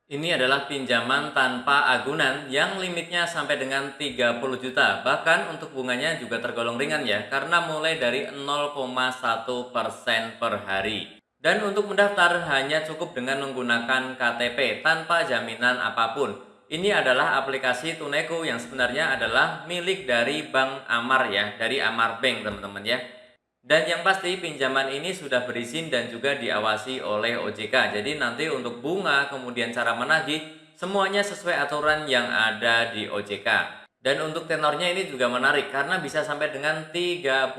Ini adalah pinjaman tanpa agunan yang limitnya sampai dengan 30 juta. Bahkan untuk bunganya juga tergolong ringan ya, karena mulai dari 0,1% per hari. Dan untuk mendaftar hanya cukup dengan menggunakan KTP tanpa jaminan apapun. Ini adalah aplikasi Tuneku yang sebenarnya adalah milik dari Bank Amar ya, dari Amar Bank teman-teman ya. Dan yang pasti pinjaman ini sudah berizin dan juga diawasi oleh OJK. Jadi nanti untuk bunga, kemudian cara menagih, semuanya sesuai aturan yang ada di OJK. Dan untuk tenornya ini juga menarik karena bisa sampai dengan 30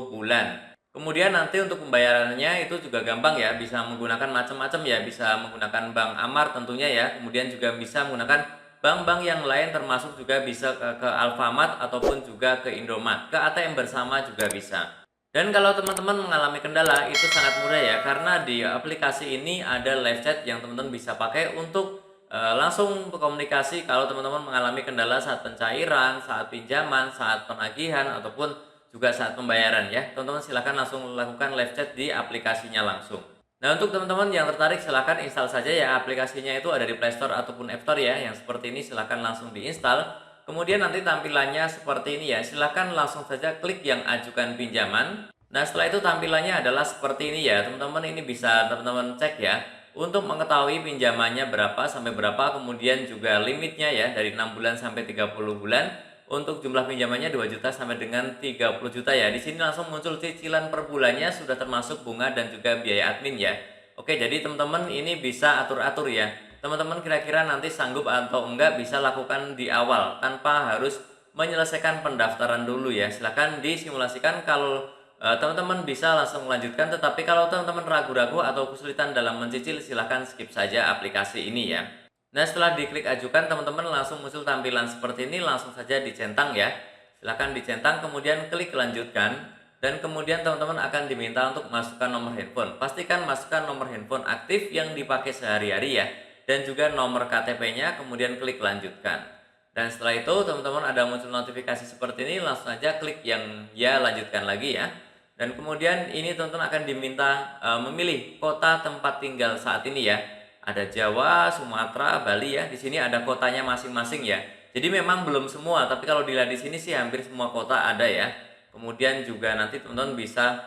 bulan. Kemudian nanti untuk pembayarannya itu juga gampang ya, bisa menggunakan macam-macam ya, bisa menggunakan Bank Amar tentunya ya, kemudian juga bisa menggunakan bank-bank yang lain termasuk juga bisa ke Alfamart ataupun juga ke Indomart, ke ATM bersama juga bisa. Dan kalau teman-teman mengalami kendala itu sangat mudah ya, karena di aplikasi ini ada live chat yang teman-teman bisa pakai untuk langsung berkomunikasi kalau teman-teman mengalami kendala saat pencairan, saat pinjaman, saat penagihan ataupun juga saat pembayaran ya. Teman-teman silahkan langsung lakukan live chat di aplikasinya langsung. Nah, untuk teman-teman yang tertarik silahkan install saja ya, aplikasinya itu ada di Play Store ataupun App Store ya. Yang seperti ini silahkan langsung diinstal. Kemudian nanti tampilannya seperti ini ya, silahkan langsung saja klik yang ajukan pinjaman. Nah, setelah itu tampilannya adalah seperti ini ya, teman-teman. Ini bisa teman-teman cek ya, untuk mengetahui pinjamannya berapa sampai berapa, kemudian juga limitnya ya, dari 6 bulan sampai 30 bulan. Untuk jumlah pinjamannya 2 juta sampai dengan 30 juta ya. Di sini langsung muncul cicilan per bulannya, sudah termasuk bunga dan juga biaya admin ya. Oke, jadi teman-teman ini bisa atur-atur ya. Teman-teman kira-kira nanti sanggup atau enggak bisa lakukan di awal tanpa harus menyelesaikan pendaftaran dulu ya. Silahkan disimulasikan kalau teman-teman bisa langsung melanjutkan, tetapi kalau teman-teman ragu-ragu atau kesulitan dalam mencicil silahkan skip saja aplikasi ini ya. Nah, setelah diklik ajukan teman-teman langsung muncul tampilan seperti ini, langsung saja dicentang ya. Silahkan dicentang kemudian klik lanjutkan. Dan kemudian teman-teman akan diminta untuk masukkan nomor handphone. Pastikan masukkan nomor handphone aktif yang dipakai sehari-hari ya, dan juga nomor KTP-nya, kemudian klik lanjutkan. Dan setelah itu teman-teman ada muncul notifikasi seperti ini, langsung aja klik yang ya lanjutkan lagi ya. Dan kemudian ini teman-teman akan diminta memilih kota tempat tinggal saat ini ya. Ada Jawa, Sumatera, Bali ya. Di sini ada kotanya masing-masing ya. Jadi memang belum semua, tapi kalau dilihat di sini sih hampir semua kota ada ya. Kemudian juga nanti teman-teman bisa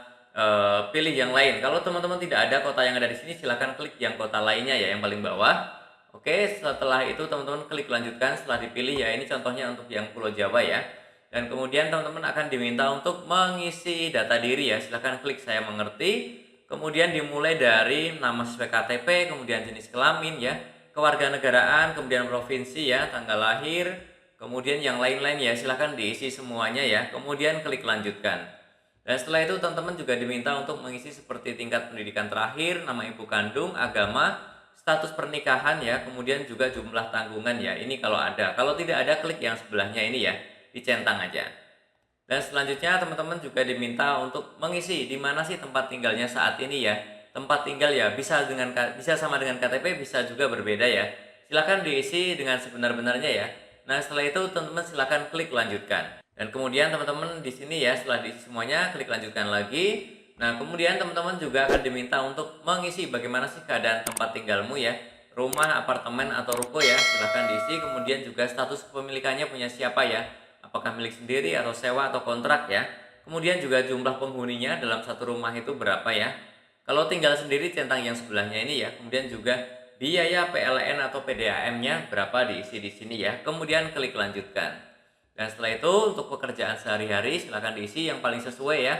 pilih yang lain. Kalau teman-teman tidak ada kota yang ada di sini, silahkan klik yang kota lainnya ya, yang paling bawah. Oke, setelah itu teman-teman klik lanjutkan setelah dipilih ya. Ini contohnya untuk yang Pulau Jawa ya. Dan kemudian teman-teman akan diminta untuk mengisi data diri ya. Silahkan klik saya mengerti. Kemudian dimulai dari nama sesuai KTP, kemudian jenis kelamin ya, kewarganegaraan, kemudian provinsi ya, tanggal lahir, kemudian yang lain-lain ya, silahkan diisi semuanya ya. Kemudian klik lanjutkan. Dan setelah itu teman-teman juga diminta untuk mengisi seperti tingkat pendidikan terakhir, nama ibu kandung, agama, status pernikahan ya, kemudian juga jumlah tanggungan ya. Ini kalau ada. Kalau tidak ada, klik yang sebelahnya ini ya, dicentang aja. Dan selanjutnya teman-teman juga diminta untuk mengisi di mana sih tempat tinggalnya saat ini ya. Tempat tinggal ya bisa sama dengan KTP, bisa juga berbeda ya. Silakan diisi dengan sebenar-benarnya ya. Nah, setelah itu teman-teman silakan klik lanjutkan. Dan kemudian teman-teman di sini ya, setelah diisi semuanya klik lanjutkan lagi. Nah, kemudian teman-teman juga akan diminta untuk mengisi bagaimana sih keadaan tempat tinggalmu ya. Rumah, apartemen atau ruko ya, silahkan diisi. Kemudian juga status kepemilikannya punya siapa ya, apakah milik sendiri atau sewa atau kontrak ya. Kemudian juga jumlah penghuninya dalam satu rumah itu berapa ya. Kalau tinggal sendiri centang yang sebelahnya ini ya. Kemudian juga biaya PLN atau PDAM-nya berapa diisi di sini ya. Kemudian klik lanjutkan. Dan setelah itu untuk pekerjaan sehari-hari silahkan diisi yang paling sesuai ya.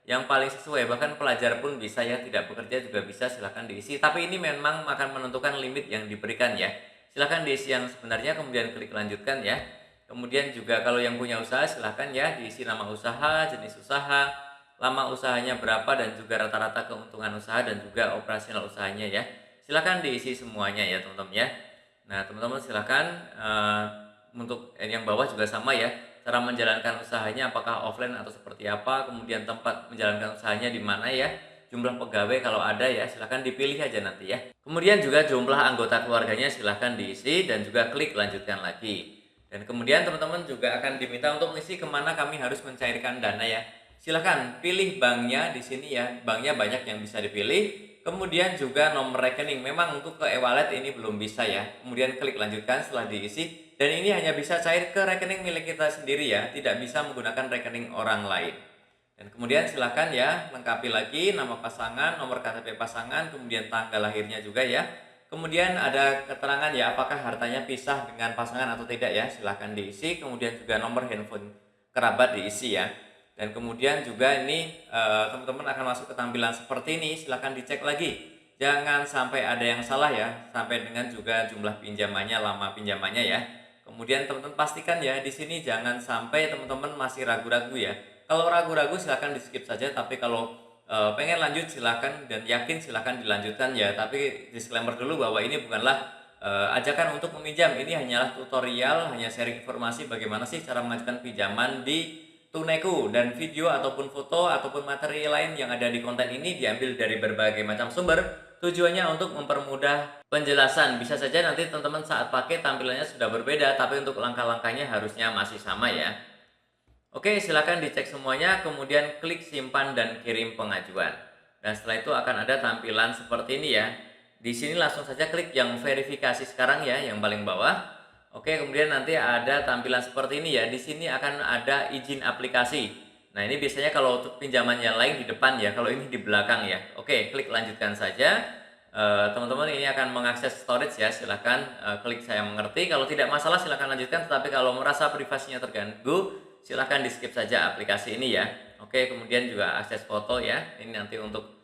Yang paling sesuai, bahkan pelajar pun bisa ya, tidak bekerja juga bisa, silahkan diisi. Tapi ini memang akan menentukan limit yang diberikan ya. Silahkan diisi yang sebenarnya, kemudian klik lanjutkan ya. Kemudian juga kalau yang punya usaha silahkan ya diisi nama usaha, jenis usaha, lama usahanya berapa, dan juga rata-rata keuntungan usaha dan juga operasional usahanya ya. Silahkan diisi semuanya ya teman-teman ya. Nah teman-teman silahkan untuk yang bawah juga sama ya. Cara menjalankan usahanya apakah offline atau seperti apa, kemudian tempat menjalankan usahanya di mana ya, jumlah pegawai kalau ada ya silahkan dipilih aja nanti ya. Kemudian juga jumlah anggota keluarganya silahkan diisi dan juga klik lanjutkan lagi. Dan kemudian teman-teman juga akan diminta untuk mengisi kemana kami harus mencairkan dana ya. Silahkan pilih banknya di sini ya, banknya banyak yang bisa dipilih. kemudian juga nomor rekening. Memang untuk ke e-wallet ini belum bisa ya. Kemudian klik lanjutkan setelah diisi, dan ini hanya bisa cair ke rekening milik kita sendiri ya, tidak bisa menggunakan rekening orang lain. Dan kemudian silakan ya lengkapi lagi nama pasangan, nomor KTP pasangan, kemudian tanggal lahirnya juga ya. Kemudian ada keterangan ya apakah hartanya pisah dengan pasangan atau tidak ya, silahkan diisi. Kemudian juga nomor handphone kerabat diisi ya. Dan kemudian juga ini teman-teman akan masuk ke tampilan seperti ini, silahkan dicek lagi. Jangan sampai ada yang salah ya, sampai dengan juga jumlah pinjamannya, lama pinjamannya ya. Kemudian teman-teman pastikan ya di sini jangan sampai teman-teman masih ragu-ragu ya. Kalau ragu-ragu silahkan di skip saja, tapi kalau pengen lanjut silahkan dan yakin silahkan dilanjutkan ya. Tapi disclaimer dulu bahwa ini bukanlah ajakan untuk meminjam, ini hanyalah tutorial, hanya sharing informasi bagaimana sih cara mengajukan pinjaman di Tuneku, dan video ataupun foto ataupun materi lain yang ada di konten ini diambil dari berbagai macam sumber. Tujuannya untuk mempermudah penjelasan. Bisa saja nanti teman-teman saat pakai tampilannya sudah berbeda, tapi untuk langkah-langkahnya harusnya masih sama ya. Oke, silakan dicek semuanya, kemudian klik simpan dan kirim pengajuan. Dan setelah itu akan ada tampilan seperti ini ya. Di sini langsung saja klik yang verifikasi sekarang ya, yang paling bawah. Oke, kemudian nanti ada tampilan seperti ini ya. Di sini akan ada izin aplikasi. Nah, ini biasanya kalau untuk pinjaman yang lain di depan ya, kalau ini di belakang ya. Oke, klik lanjutkan saja. Teman-teman ini akan mengakses storage ya. Silahkan klik saya mengerti. Kalau tidak masalah silahkan lanjutkan. Tetapi kalau merasa privasinya terganggu, silahkan di skip saja aplikasi ini ya. Oke, kemudian juga akses foto ya. Ini nanti untuk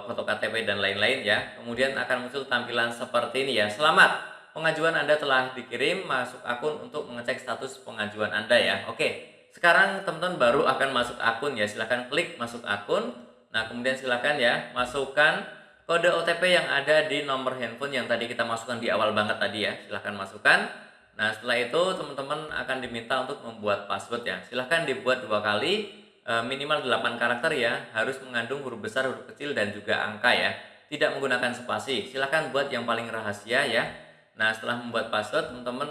foto KTP dan lain-lain ya. Kemudian akan muncul tampilan seperti ini ya. Selamat, pengajuan Anda telah dikirim, masuk akun untuk mengecek status pengajuan Anda ya. Oke, sekarang teman-teman baru akan masuk akun ya. Silahkan klik masuk akun. Nah, kemudian silahkan ya masukkan kode OTP yang ada di nomor handphone yang tadi kita masukkan di awal banget tadi ya. Silahkan masukkan. Nah, setelah itu teman-teman akan diminta untuk membuat password ya. Silahkan dibuat 2 kali, minimal 8 karakter ya. Harus mengandung huruf besar, huruf kecil, dan juga angka ya. Tidak menggunakan spasi. Silahkan buat yang paling rahasia ya. Nah, setelah membuat password, teman-teman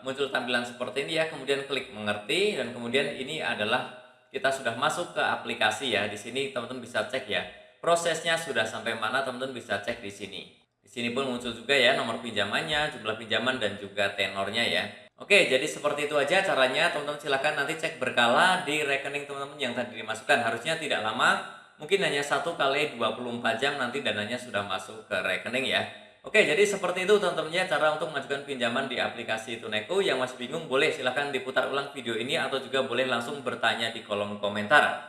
muncul tampilan seperti ini ya. Kemudian klik mengerti, dan kemudian ini adalah kita sudah masuk ke aplikasi ya. Di sini teman-teman bisa cek ya. Prosesnya sudah sampai mana, teman-teman bisa cek di sini. Di sini pun muncul juga ya nomor pinjamannya, jumlah pinjaman, dan juga tenornya ya. Oke, jadi seperti itu aja caranya. Teman-teman silahkan nanti cek berkala di rekening teman-teman yang tadi dimasukkan. Harusnya tidak lama, mungkin hanya 1 kali 24 jam nanti dananya sudah masuk ke rekening ya. Oke, jadi seperti itu teman-teman ya cara untuk mengajukan pinjaman di aplikasi Tuneku. Yang masih bingung boleh silahkan diputar ulang video ini, atau juga boleh langsung bertanya di kolom komentar.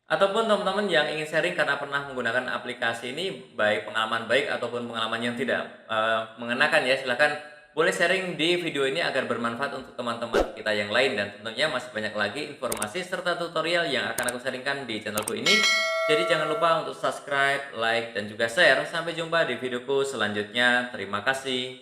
Ataupun teman-teman yang ingin sharing karena pernah menggunakan aplikasi ini, baik pengalaman baik ataupun pengalaman yang tidak mengenakan ya, silahkan boleh sharing di video ini agar bermanfaat untuk teman-teman kita yang lain. Dan tentunya masih banyak lagi informasi serta tutorial yang akan aku sharingkan di channelku ini. Jadi jangan lupa untuk subscribe, like, dan juga share. Sampai jumpa di videoku selanjutnya. Terima kasih.